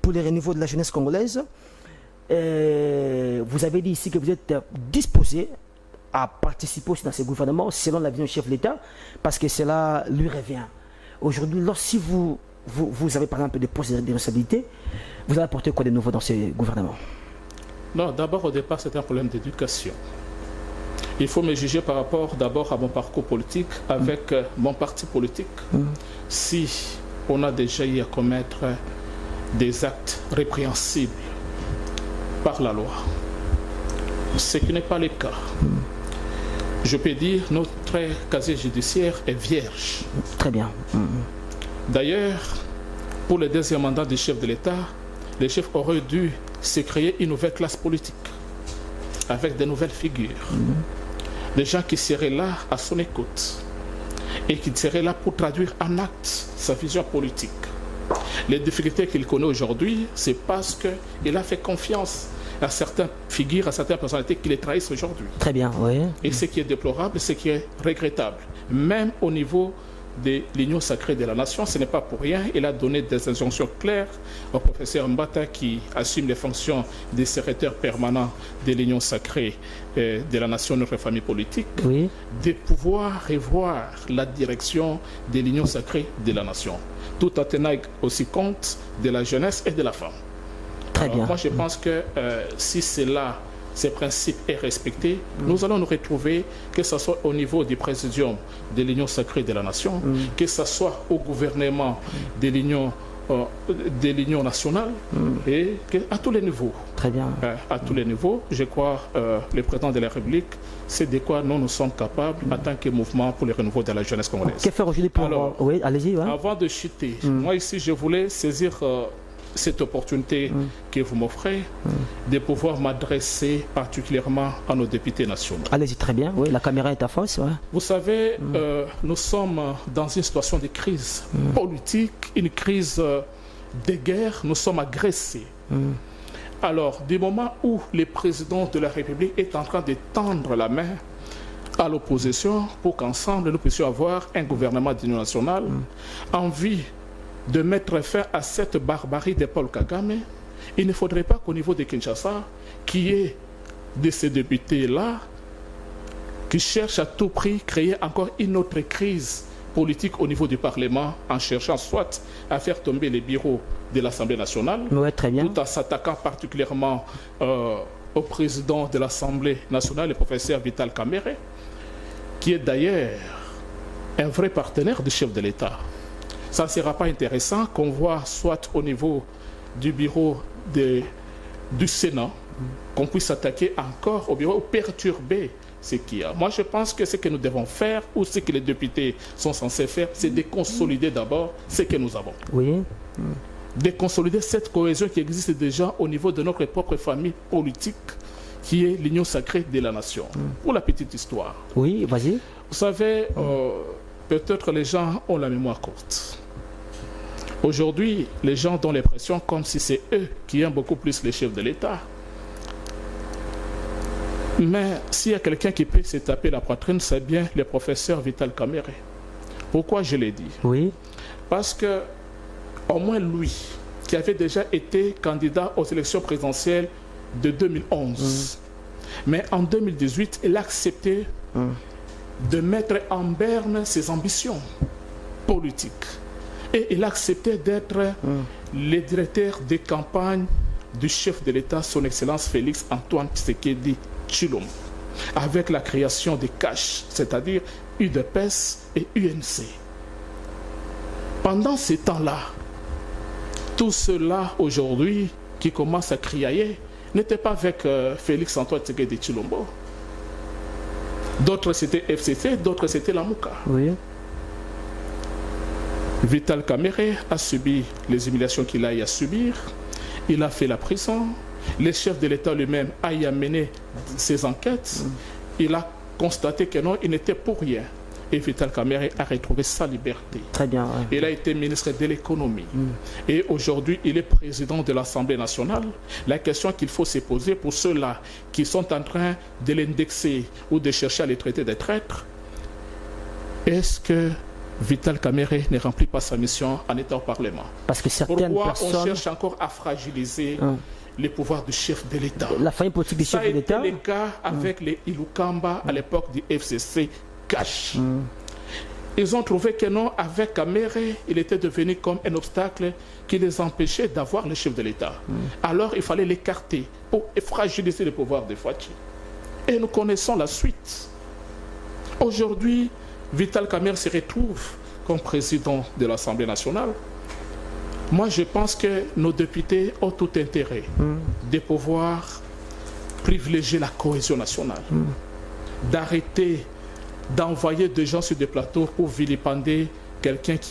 pour le renouveau de la jeunesse congolaise. Vous avez dit ici que vous êtes disposé à participer aussi dans ce gouvernement selon la vision du chef de l'État, parce que cela lui revient. Aujourd'hui, si vous avez par exemple des postes de responsabilité, vous allez apporter quoi de nouveau dans ce gouvernement? Non, d'abord au départ c'est un problème d'éducation. Il faut me juger par rapport d'abord à mon parcours politique avec mon parti politique. Si on a déjà eu à commettre des actes répréhensibles par la loi, ce qui n'est pas le cas. Je peux dire notre casier judiciaire est vierge. Très bien. D'ailleurs, pour le deuxième mandat du chef de l'État, le chef aurait dû se créer une nouvelle classe politique avec de nouvelles figures. Des gens qui seraient là à son écoute et qui seraient là pour traduire en acte sa vision politique. Les difficultés qu'il connaît aujourd'hui, c'est parce qu'il a fait confiance à certaines figures, à certaines personnalités qui les trahissent aujourd'hui. Très bien, oui. Et ce qui est déplorable, ce qui est regrettable, même au niveau de l'Union sacrée de la nation, ce n'est pas pour rien. Il a donné des injonctions claires au professeur Mbata qui assume les fonctions de secrétaire permanent de l'Union sacrée de la nation, notre famille politique, de pouvoir revoir la direction de l'Union sacrée de la nation, tout en tenant aussi compte de la jeunesse et de la femme. Très bien. Moi, je pense que si ces principes est respecté, nous allons nous retrouver, que ce soit au niveau du présidium de l'Union sacrée de la nation, que ce soit au gouvernement de l'Union nationale, et à tous les niveaux. Très bien. À tous les niveaux, je crois, le président de la République, c'est de quoi nous sommes capables en tant que mouvement pour le renouveau de la jeunesse congolaise. Que faire aujourd'hui pour... Alors, oui, allez-y. Ouais. Avant de chuter, moi ici, je voulais saisir... cette opportunité que vous m'offrez de pouvoir m'adresser particulièrement à nos députés nationaux. Allez-y, très bien. Oui, la caméra est à face. Ouais. Vous savez, nous sommes dans une situation de crise politique, une crise de guerre. Nous sommes agressés. Alors, du moment où le président de la République est en train de tendre la main à l'opposition pour qu'ensemble nous puissions avoir un gouvernement d'union nationale en vue de mettre fin à cette barbarie de Paul Kagame, il ne faudrait pas qu'au niveau de Kinshasa, qui est de ces députés-là, qui cherchent à tout prix créer encore une autre crise politique au niveau du Parlement, en cherchant soit à faire tomber les bureaux de l'Assemblée nationale, tout en s'attaquant particulièrement au président de l'Assemblée nationale, le professeur Vital Kamerhe, qui est d'ailleurs un vrai partenaire du chef de l'État. Ça ne sera pas intéressant qu'on voit soit au niveau du bureau du Sénat, qu'on puisse s'attaquer encore au bureau ou perturber ce qu'il y a. Moi, je pense que ce que nous devons faire, ou ce que les députés sont censés faire, c'est de consolider d'abord ce que nous avons. Oui. De consolider cette cohésion qui existe déjà au niveau de notre propre famille politique, qui est l'Union sacrée de la nation. Pour la petite histoire. Oui, vas-y. Vous savez, peut-être les gens ont la mémoire courte. Aujourd'hui, les gens ont l'impression comme si c'est eux qui aiment beaucoup plus les chefs de l'État. Mais s'il y a quelqu'un qui peut se taper la poitrine, c'est bien le professeur Vital Kamerhe. Pourquoi je l'ai dit? Oui. Parce que, au moins lui, qui avait déjà été candidat aux élections présidentielles de 2011, mais en 2018, il a accepté de mettre en berne ses ambitions politiques. Et il a accepté d'être le directeur de campagne du chef de l'État, son Excellence Félix Antoine Tshisekedi Tshilombo, avec la création des CACH, c'est-à-dire UDPS et UNC. Pendant ces temps-là, tout cela aujourd'hui qui commence à criailler n'était pas avec Félix Antoine Tshisekedi Tshilombo. D'autres c'était FCC, d'autres c'était la Mouka. Oui. Vital Kamerhe a subi les humiliations qu'il a eu à subir. Il a fait la prison. Le chef de l'État lui-même a y amené ses enquêtes. Il a constaté que non, il n'était pour rien. Et Vital Kamerhe a retrouvé sa liberté. Très bien. Ouais. Il a été ministre de l'économie. Et aujourd'hui, il est président de l'Assemblée nationale. La question qu'il faut se poser pour ceux-là qui sont en train de l'indexer ou de chercher à les traiter des traîtres, est-ce que Vital Kamerhe ne remplit pas sa mission en étant au Parlement. Parce que certaines Pourquoi personnes... on cherche encore à fragiliser les pouvoirs du chef de l'État? La famille politique du chef de l'État... Ça a été le cas avec les Ilukamba à l'époque du FCC Cash. Ils ont trouvé que non, avec Kamerhe, il était devenu comme un obstacle qui les empêchait d'avoir le chef de l'État. Alors il fallait l'écarter pour fragiliser le pouvoir de Fachi. Et nous connaissons la suite. Aujourd'hui, Vital Kamerhe se retrouve comme président de l'Assemblée nationale. Moi, je pense que nos députés ont tout intérêt de pouvoir privilégier la cohésion nationale, d'arrêter d'envoyer des gens sur des plateaux pour vilipender quelqu'un qui